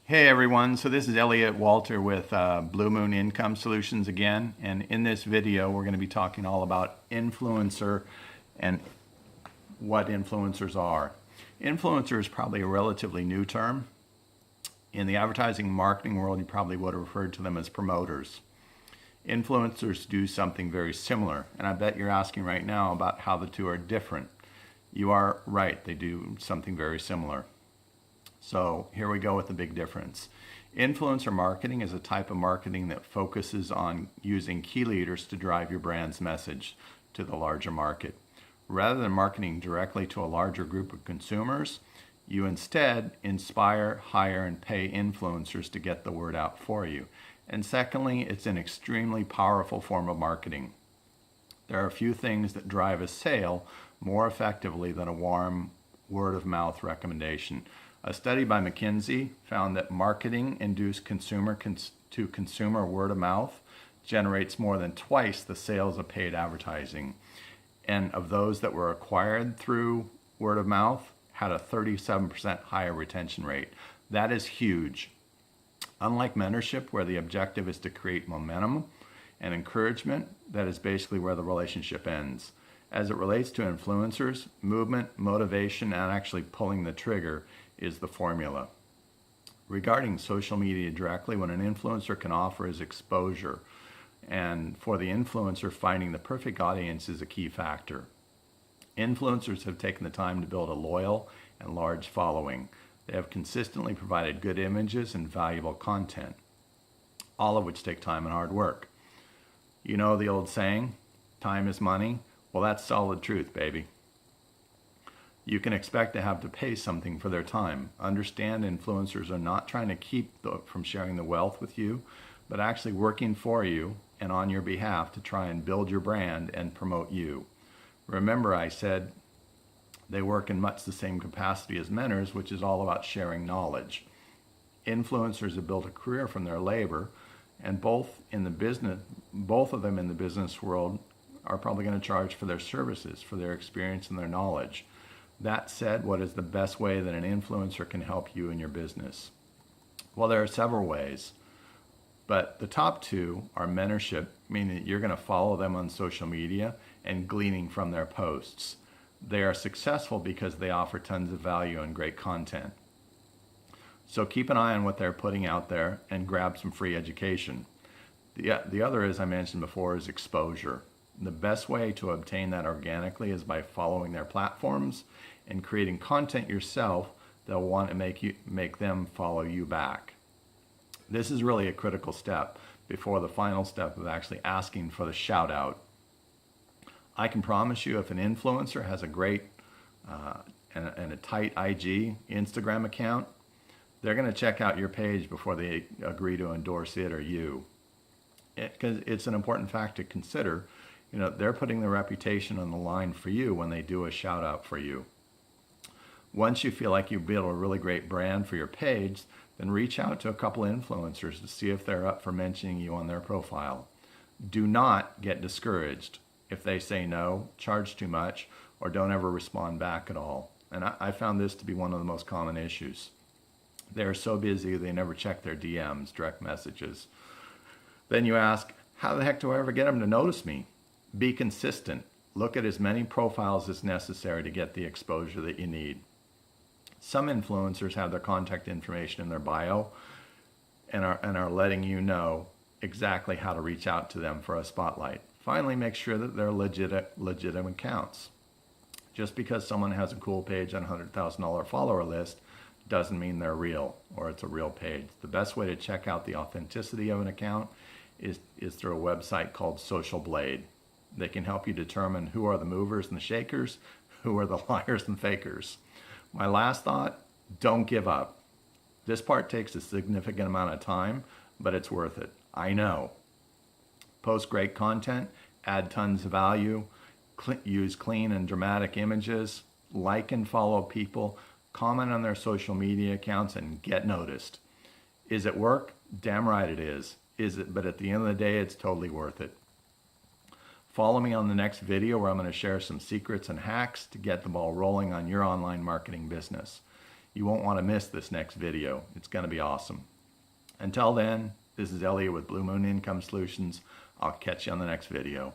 Hey everyone, so this is Elliot Walter with Blue Moon Income Solutions again, and in this video we're going to be talking all about influencer and what influencers are. Influencer is probably a relatively new term. In the advertising and marketing world, you probably would have referred to them as promoters. Influencers do something very similar, and I bet you're asking right now about how the two are different. You are right, they do something very similar. So here we go with the big difference. Influencer marketing is a type of marketing that focuses on using key leaders to drive your brand's message to the larger market. Rather than marketing directly to a larger group of consumers, you instead inspire, hire, and pay influencers to get the word out for you. And secondly, it's an extremely powerful form of marketing. There are a few things that drive a sale more effectively than a warm word of mouth recommendation. A study by McKinsey found that marketing-induced consumer word of mouth generates more than twice the sales of paid advertising. And of those that were acquired through word of mouth, had a 37% higher retention rate. That is huge. Unlike mentorship, where the objective is to create momentum and encouragement, that is basically where the relationship ends. As it relates to influencers, movement, motivation, and actually pulling the trigger is the formula. Regarding social media directly, what an influencer can offer is exposure. And for the influencer, finding the perfect audience is a key factor. Influencers have taken the time to build a loyal and large following. They have consistently provided good images and valuable content, all of which take time and hard work. You know the old saying, time is money? Well, that's solid truth, baby. You can expect to have to pay something for their time. Understand influencers are not trying to keep from sharing the wealth with you, but actually working for you and on your behalf to try and build your brand and promote you. Remember, I said they work in much the same capacity as mentors, which is all about sharing knowledge. Influencers have built a career from their labor, and both of them in the business world are probably going to charge for their services, for their experience and their knowledge. That said, what is the best way that an influencer can help you in your business? Well, there are several ways, but the top two are mentorship, meaning that you're going to follow them on social media and gleaning from their posts. They are successful because they offer tons of value and great content. So keep an eye on what they're putting out there and grab some free education. The other, as I mentioned before, is exposure. The best way to obtain that organically is by following their platforms and creating content yourself that'll want to make them follow you back. This is really a critical step before the final step of actually asking for the shout out. I can promise you if an influencer has a great and a tight Instagram account, they're going to check out your page before they agree to endorse it or you. Because it's an important fact to consider. You know, they're putting their reputation on the line for you when they do a shout out for you. Once you feel like you've built a really great brand for your page, then reach out to a couple influencers to see if they're up for mentioning you on their profile. Do not get discouraged if they say no, charge too much, or don't ever respond back at all. And I found this to be one of the most common issues. They're so busy they never check their DMs, direct messages. Then you ask, how the heck do I ever get them to notice me? Be consistent. Look at as many profiles as necessary to get the exposure that you need. Some influencers have their contact information in their bio and are letting you know exactly how to reach out to them for a spotlight. Finally, make sure that they're legitimate accounts. Just because someone has a cool page on a $100,000 follower list doesn't mean they're real or it's a real page. The best way to check out the authenticity of an account is through a website called Social Blade. They can help you determine who are the movers and the shakers, who are the liars and fakers. My last thought, don't give up. This part takes a significant amount of time, but it's worth it. I know. Post great content, add tons of value, use clean and dramatic images, like and follow people, comment on their social media accounts, and get noticed. Is it work? Damn right it is. But at the end of the day, it's totally worth it. Follow me on the next video where I'm going to share some secrets and hacks to get the ball rolling on your online marketing business. You won't want to miss this next video. It's going to be awesome. Until then, this is Elliot with Blue Moon Income Solutions. I'll catch you on the next video.